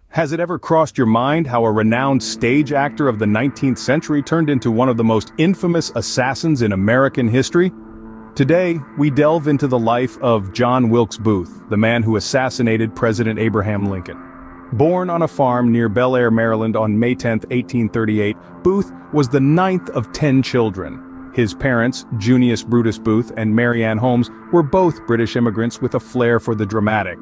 Has it ever crossed your mind how a renowned stage actor of the 19th century turned into one of the most infamous assassins in American history? Today, we delve into the life of John Wilkes Booth, the man who assassinated President Abraham Lincoln. Born on a farm near Bel Air, Maryland on May 10, 1838, Booth was the ninth of 10 children. His parents, Junius Brutus Booth and Mary Ann Holmes, were both British immigrants with a flair for the dramatic.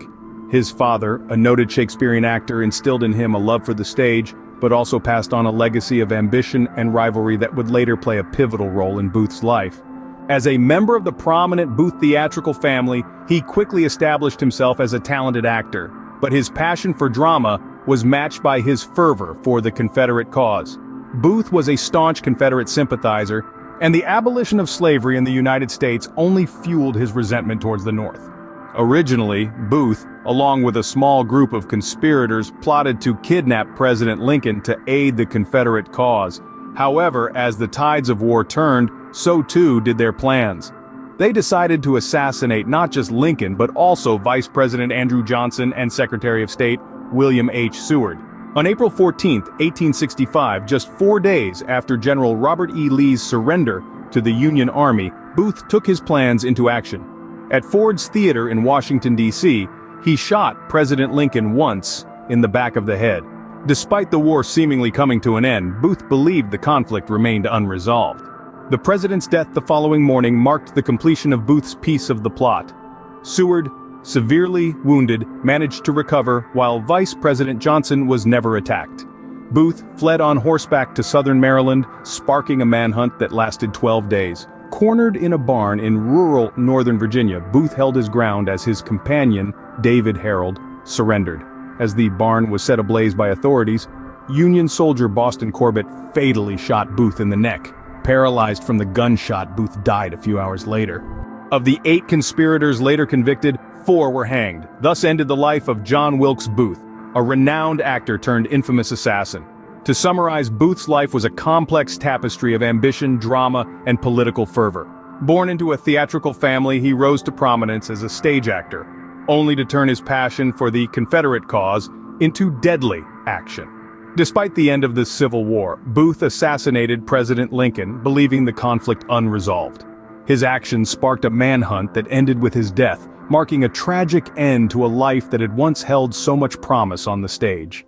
His father, a noted Shakespearean actor, instilled in him a love for the stage, but also passed on a legacy of ambition and rivalry that would later play a pivotal role in Booth's life. As a member of the prominent Booth theatrical family, he quickly established himself as a talented actor, but his passion for drama was matched by his fervor for the Confederate cause. Booth was a staunch Confederate sympathizer, and the abolition of slavery in the United States only fueled his resentment towards the North. Originally, Booth, along with a small group of conspirators, plotted to kidnap President Lincoln to aid the Confederate cause. However, as the tides of war turned, so too did their plans. They decided to assassinate not just Lincoln but also Vice President Andrew Johnson and Secretary of State William H. Seward. On April 14, 1865, just 4 days after General Robert E. Lee's surrender to the Union Army, Booth took his plans into action. At Ford's Theater in Washington, D.C., he shot President Lincoln once in the back of the head. Despite the war seemingly coming to an end, Booth believed the conflict remained unresolved. The president's death the following morning marked the completion of Booth's piece of the plot. Seward, severely wounded, managed to recover, while Vice President Johnson was never attacked. Booth fled on horseback to southern Maryland, sparking a manhunt that lasted 12 days. Cornered in a barn in rural Northern Virginia, Booth held his ground as his companion, David Harold, surrendered. As the barn was set ablaze by authorities, Union soldier Boston Corbett fatally shot Booth in the neck. Paralyzed from the gunshot, Booth died a few hours later. Of the 8 conspirators later convicted, 4 were hanged. Thus ended the life of John Wilkes Booth, a renowned actor turned infamous assassin. To summarize, Booth's life was a complex tapestry of ambition, drama, and political fervor. Born into a theatrical family, he rose to prominence as a stage actor, only to turn his passion for the Confederate cause into deadly action. Despite the end of the Civil War, Booth assassinated President Lincoln, believing the conflict unresolved. His actions sparked a manhunt that ended with his death, marking a tragic end to a life that had once held so much promise on the stage.